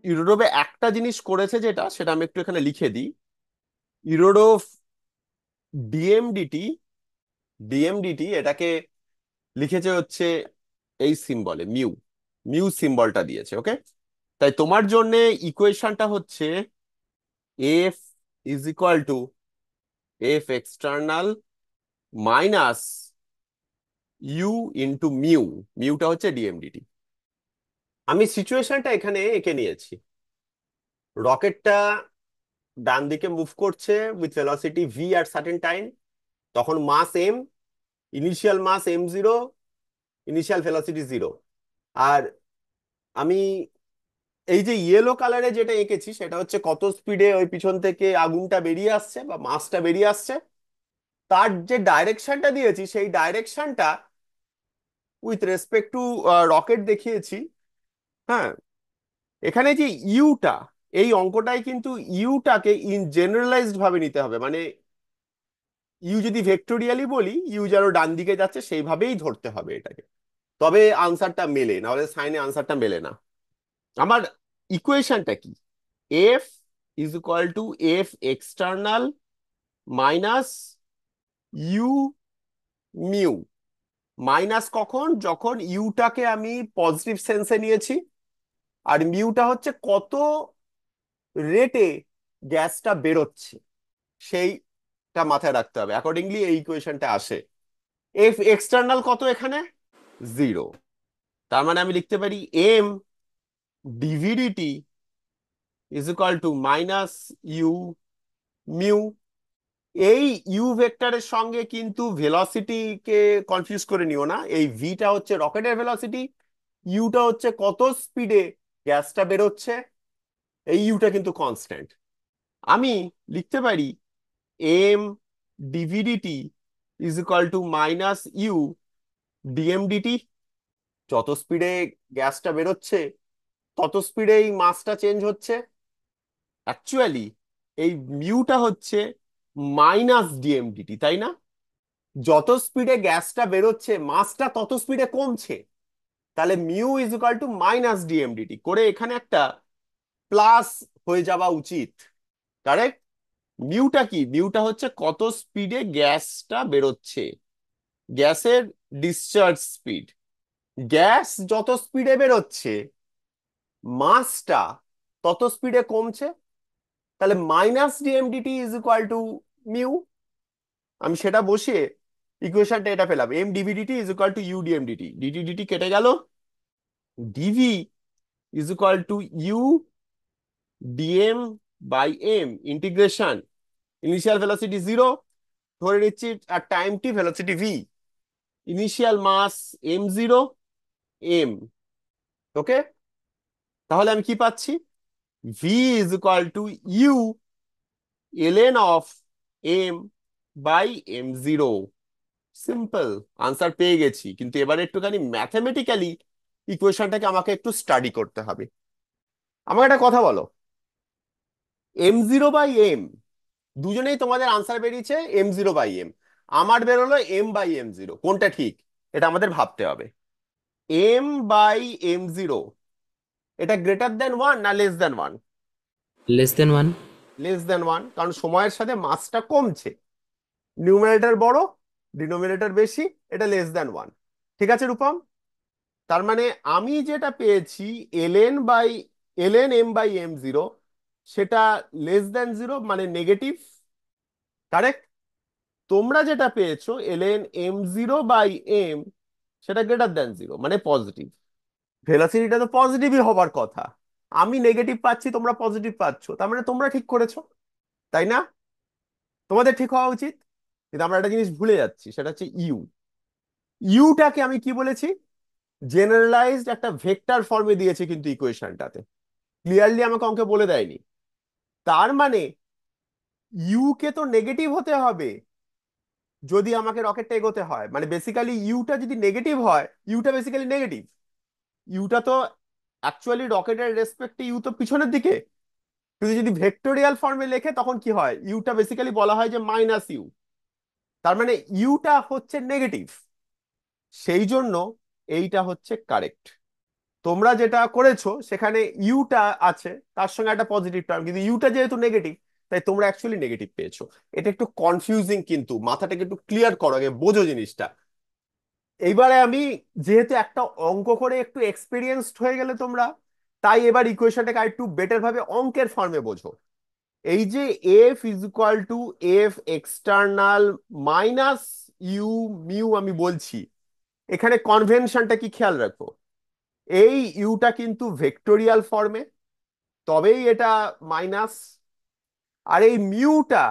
ইউরোপে একটা জিনিস করেছে, যেটা সেটা আমি একটু এখানে লিখে দিই। ইউরোপ ডিএমডিটি, ডিএমডিটি এটাকে লিখেছে হচ্ছে এই সিম্বলে, মিউ, মিউ সিম্বলটা দিয়েছে, ওকে। তাই তোমার জন্য ইকুয়েশনটা হচ্ছে F is equal to F external minus U into mu, মিউটা হচ্ছে ডিএমডিটি। আমি সিচুয়েশনটা এখানে এঁকে নিয়েছি। রকেটটা ডান দিকে মুভ করছে with velocity V at certain time, তখন mass M, initial mass M zero, initial velocity zero. আর আমি এই যে ইয়েলো কালারে যেটা এঁকেছি সেটা হচ্ছে কত স্পিডে ওই পিছন থেকে আগুনটা বেরিয়ে আসছে বা মাসটা বেরিয়ে আসছে, তার যে ডাইরেকশনটা দিয়েছি সেই ডাইরেকশনটা উইথ রেসপেক্ট টু রকেট দেখিয়েছি। হ্যাঁ, এখানে যে ইউটা, এই অঙ্কটাই কিন্তু ইউটাকে ইন জেনারেলাইজড ভাবে নিতে হবে, মানে ইউ যদি ভেক্টোরিয়ালি বলি, ইউ যেন ডান দিকে যাচ্ছে সেইভাবেই ধরতে হবে এটাকে, তবে আনসারটা মেলে, নাহলে সাইনে আনসারটা মেলে না। আমার ইকুয়েশনটা কি? F is equal to F external minus you mu. Minus কখন? যখন ইউটাকে আমি পজিটিভ সেন্সে নিয়েছি, আর মিউটা হচ্ছে কত রেটে গ্যাসটা বেরোচ্ছে, সেইটা মাথায় রাখতে হবে। অ্যাকর্ডিংলি এই ইকুয়েশনটা আসে। এফ এক্সটার্নাল কত এখানে? জিরো। তার মানে আমি লিখতে পারি M D V D T is equal to minus you mu. এই ইউ ভেক্টরের সঙ্গে কিন্তু ভেলোসিটিকে কনফিউজ করে নিও না। এই ভিটা হচ্ছে রকেটের ভেলোসিটি, ইউটা হচ্ছে কত স্পিডে গ্যাসটা বেরোচ্ছে, এই ইউটা কিন্তু কনস্ট্যান্ট। আমি লিখতে পারি M D V D T is equal to minus U D M D T. যত স্পিডে গ্যাসটা বেরোচ্ছে তত স্পিডে এই মাসটা চেঞ্জ হচ্ছে। অ্যাকচুয়ালি এই মিউটা হচ্ছে মাইনাস ডিএমডিটি, তাই না? যত স্পিডে গ্যাসটা বেরোচ্ছে মাসটা তত স্পিডে কমছে, তাহলে mu is equal to minus D M D T করে এখানে একটা প্লাস হয়ে যাওয়া উচিত। কারেক্ট? মিউটা কি? মিউটা হচ্ছে কত স্পিডে গ্যাসটা বেরোচ্ছে, গ্যাসের ডিসচার্জ স্পিড। গ্যাস যত স্পিডে বেরোচ্ছে মাসটা তত স্পিডে কমছে, তাহলে minus D M D T is equal to mu. আমি সেটা বসিয়ে ইকুয়েশনটা এটা পেলাম, M D V D T is equal to U D M D T, D T D T কেটে গেল, D V is equal to U D M by M integration initial velocity zero ধরে নিচ্ছি, আর time T velocity V, initial mass M zero M. Okay, তাহলে আমি কি পাচ্ছি? V is equal to U L N of M by M zero. Simple, answer পেয়ে গেছি, কিন্তু এবারে একটুখানি ম্যাথমেটিক্যালি ইকুয়েশনটাকে আমাকে একটু স্টাডি করতে হবে। আমাকে একটা কথা বলো, এম জিরো বাই এম, দুজনেই তোমাদের আনসার বেরিয়েছে এম জিরো বাই এম, আমার বেরোলো এম বাই এম জিরো, কোনটা ঠিক এটা আমাদের ভাবতে হবে। এম বাই এম জিরো, এটা গ্রেটার দেন ওয়ান না less than one? Less than one. Less than one, কারণ সময়ের সাথে মাসটা কমছে, নিউমারেটর বড় ডিনোমিনেটর বেশি, এটা লেস দেন ওয়ান। ঠিক আছে রূপম? তার মানে আমি যেটা পেয়েছি LN by LN M by M zero, সেটা লেস দেন জিরো মানে নেগেটিভ। কারেক্ট? তোমরা যেটা পেয়েছো LN M zero by M, সেটা গ্রেটার দেন জিরো মানে পজিটিভ। ভেলোসিটিটা তো পজিটিভই হবার কথা, আমি নেগেটিভ পাচ্ছি তোমরা পজিটিভ পাচ্ছো, তার মানে তোমরা ঠিক করেছো, তাই না? তোমাদের ঠিক হওয়া উচিত। কিন্তু আমরা একটা জিনিস ভুলে যাচ্ছি, সেটা হচ্ছে ইউ। ইউটাকে আমি কি বলেছি? জেনারেলাইজড একটা ভেক্টর ফর্মে দিয়েছে কিন্তু ইকুয়েশনটাতে, ক্লিয়ারলি আমাকে অঙ্কে বলে দেয়নি। তার মানে ইউ কে তো নেগেটিভ হতে হবে যদি আমাকে রকেটটা এগোতে হয়, মানে বেসিক্যালি ইউটা যদি নেগেটিভ হয়, ইউটা বেসিক্যালি নেগেটিভ। ইউটা তো অ্যাকচুয়ালি রকেটের রেসপেক্টে ইউ তো পিছনের দিকে, কিন্তু যদি ভেক্টোরিয়াল ফর্মে লেখে তখন কি হয়, ইউটা বেসিক্যালি বলা হয় যে মাইনাস ইউ। তার মানে ইউটা হচ্ছে নেগেটিভ, সেই জন্য এইটা হচ্ছে কারেক্ট। তোমরা যেটা করেছো সেখানে ইউটা আছে, তার সঙ্গে একটা পজিটিভ টার্ম, কিন্তু ইউটা যেহেতু নেগেটিভ, তাই তোমরা অ্যাকচুয়ালি নেগেটিভ পেয়েছো। এটা একটু কনফিউজিং, কিন্তু মাথাটাকে একটু ক্লিয়ার করো, আগে বোঝো জিনিসটা। এইবারে আমি, যেহেতু একটা অঙ্ক করে একটু এক্সপিরিয়েন্সড হয়ে গেলে তোমরা, তাই এবার ইকুয়েশনটাকে আর একটু বেটার ভাবে অঙ্কের ফর্মে বোঝো। এই যে F is equal to F external minus you mu আমি বলছি, এখানে কনভেনশনটা কি খেয়াল রাখো, এই ইউটা কিন্তু ভেক্টোরিয়াল ফর্মে, তবেই এটা মাইনাস। আর এই মিউটা,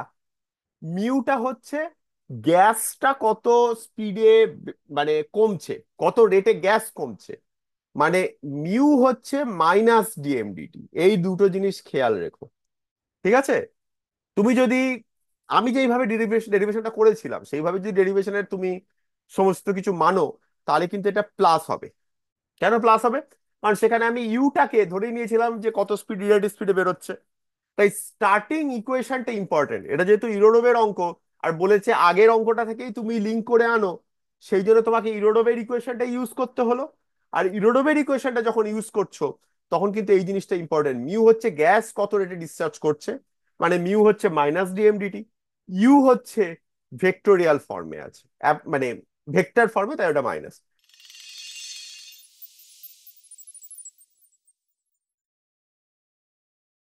মিউটা হচ্ছে গ্যাসটা কত স্পিডে মানে কমছে, কত রেটে গ্যাস কমছে, মানে মিউ হচ্ছে মাইনাস ডিএমডিটি। এই দুটো জিনিস খেয়াল রেখো, ঠিক আছে? তুমি যদি, আমি যেইভাবে ডেরিভেশনটা করেছিলাম সেইভাবে যদি ডেরিভেশনের তুমি সমস্ত কিছু মানো, তাহলে কিন্তু এটা প্লাস হবে। কেন প্লাস হবে? কারণ সেখানে আমি ইউটাকে ধরে নিয়েছিলাম যে কত স্পিড, রিলেটিভ স্পিডে বেরোচ্ছে। তাই স্টার্টিং ইকুয়েশনটা ইম্পর্টেন্ট। এটা যেহেতু ইউরোডোভের অঙ্ক, আর বলেছে আগের অঙ্কটা থেকেই তুমি লিঙ্ক করে আনো, সেই জন্য তোমাকে ইউরোডোভের ইকুয়েশনটা ইউজ করতে হলো। আর ইউরোডোভের ইকুয়েশনটা যখন ইউজ করছো, তখন কিন্তু এই জিনিসটা ইম্পর্টেন্ট। মিউ হচ্ছে গ্যাস কত রেটে ডিসচার্জ করছে, মানে মিউ হচ্ছে মাইনাস ডিএমডিটি। ইউ হচ্ছে ভেক্টোরিয়াল ফর্মে আছে, মানে ভেক্টর ফর্মে, তাই ওটা মাইনাস।